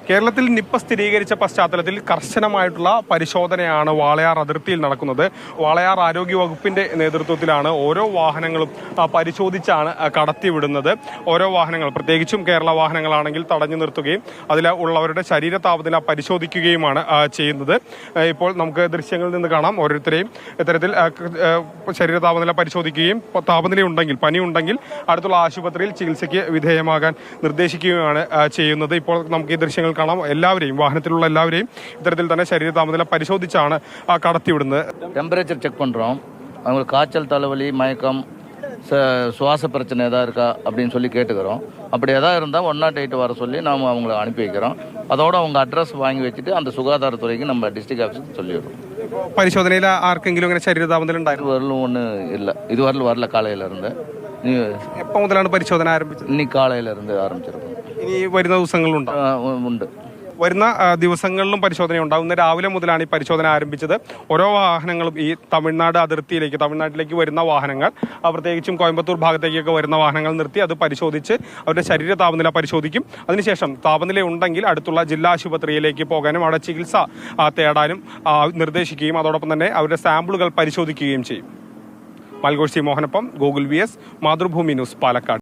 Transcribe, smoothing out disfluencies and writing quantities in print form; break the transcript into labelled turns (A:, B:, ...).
A: കേരളത്തിൽ നിപ്പ സ്ഥിരീകരിച്ച പശ്ചാത്തലത്തിൽ കർശനമായിട്ടുള്ള പരിശോധനയാണ് വാളയാർ അതിർത്തിയിൽ നടക്കുന്നത്. വാളയാർ ആരോഗ്യ വകുപ്പിന്റെ നേതൃത്വത്തിലാണ് ഓരോ വാഹനങ്ങളും പരിശോധിച്ചാണ് കടത്തിവിടുന്നത്. ഓരോ വാഹനങ്ങൾ, പ്രത്യേകിച്ചും കേരള വാഹനങ്ങളാണെങ്കിൽ തടഞ്ഞു നിർത്തുകയും അതിൽ ഉള്ളവരുടെ ശരീര താപനില പരിശോധിക്കുകയുമാണ് ചെയ്യുന്നത്. ഇപ്പോൾ നമുക്ക് ദൃശ്യങ്ങളിൽ നിന്ന് കാണാം, ഓരോരുത്തരെയും ഇത്തരത്തിൽ ശരീര താപനില പരിശോധിക്കുകയും താപനില ഉണ്ടെങ്കിൽ, പനി ഉണ്ടെങ്കിൽ അടുത്തുള്ള ആശുപത്രിയിൽ ചികിത്സയ്ക്ക് വിധേയമാകാൻ നിർദ്ദേശിക്കുകയാണ് ചെയ്യുന്നത്. ഇപ്പോൾ നമുക്ക് ഈ ദൃശ്യങ്ങൾ കാണാം. എല്ലാവരെയും, വാഹനത്തിലുള്ള എല്ലാവരെയും ഇത്തരത്തിൽ തന്നെ ശരീര താപനില പരിശോധിച്ചാണ് കടത്തിവിടുന്നത്.
B: ടെമ്പറേച്ചർ செக் பண்ணுறோம். அவங்களுக்கு காய்ச்சல், தலைவலி, மயக்கம், சுவாச பிரச்சனை எதாவது இருக்கா அப்படின்னு சொல்லி கேட்டுக்கிறோம். அப்படி எதாவது இருந்தால் 108 வர சொல்லி நாம் அவங்கள அனுப்பி வைக்கிறோம். அதோட அவங்க அட்ரஸ் வாங்கி வச்சுட்டு அந்த சுகாதாரத்துறைக்கு நம்ம டிஸ்ட்ரிக்ட் ஆஃபீஸுக்கு சொல்லிவிடுறோம்.
A: പരിശോധനയിൽ ആർക്കെങ്കിലും ഇങ്ങനെ ശരീര താപനില ഉണ്ടായിരുന്നു?
B: இதுவரையிலும் ஒன்றும் இல்லை, இதுவரையிலும் வரல. കാലയിലിருந்து
A: എപ്പോൾ മുതലാണ് പരിശോധന ആരംഭിച്ചത്?
B: இன்னைக்கு காலையிலிருந்து ஆரம்பிச்சிருக்கோம்.
A: ഇനി വരുന്ന ദിവസങ്ങളുണ്ടോ?
B: ഉണ്ട്.
A: വരുന്ന ദിവസങ്ങളിലും പരിശോധന ഉണ്ടാകും. ഇന്ന് രാവിലെ മുതലാണ് ഈ പരിശോധന ആരംഭിച്ചത്. ഓരോ വാഹനങ്ങളും ഈ തമിഴ്നാട്ടിലേക്ക് വരുന്ന വാഹനങ്ങൾ, പ്രത്യേകിച്ചും കോയമ്പത്തൂർ ഭാഗത്തേക്കൊക്കെ വരുന്ന വാഹനങ്ങൾ നിർത്തി അത് പരിശോധിച്ച് അവരുടെ ശരീര താപനില പരിശോധിക്കും. അതിനുശേഷം താപനില ഉണ്ടെങ്കിൽ അടുത്തുള്ള ജില്ലാ ആശുപത്രിയിലേക്ക് പോകാനും അവിടെ ചികിത്സ തേടാനും നിർദ്ദേശിക്കുകയും അതോടൊപ്പം തന്നെ അവരുടെ സാമ്പിളുകൾ പരിശോധിക്കുകയും ചെയ്യും. മൽഗോഷി മോഹനപ്പം, Google VS, Mathrubhumi news, Palakkad.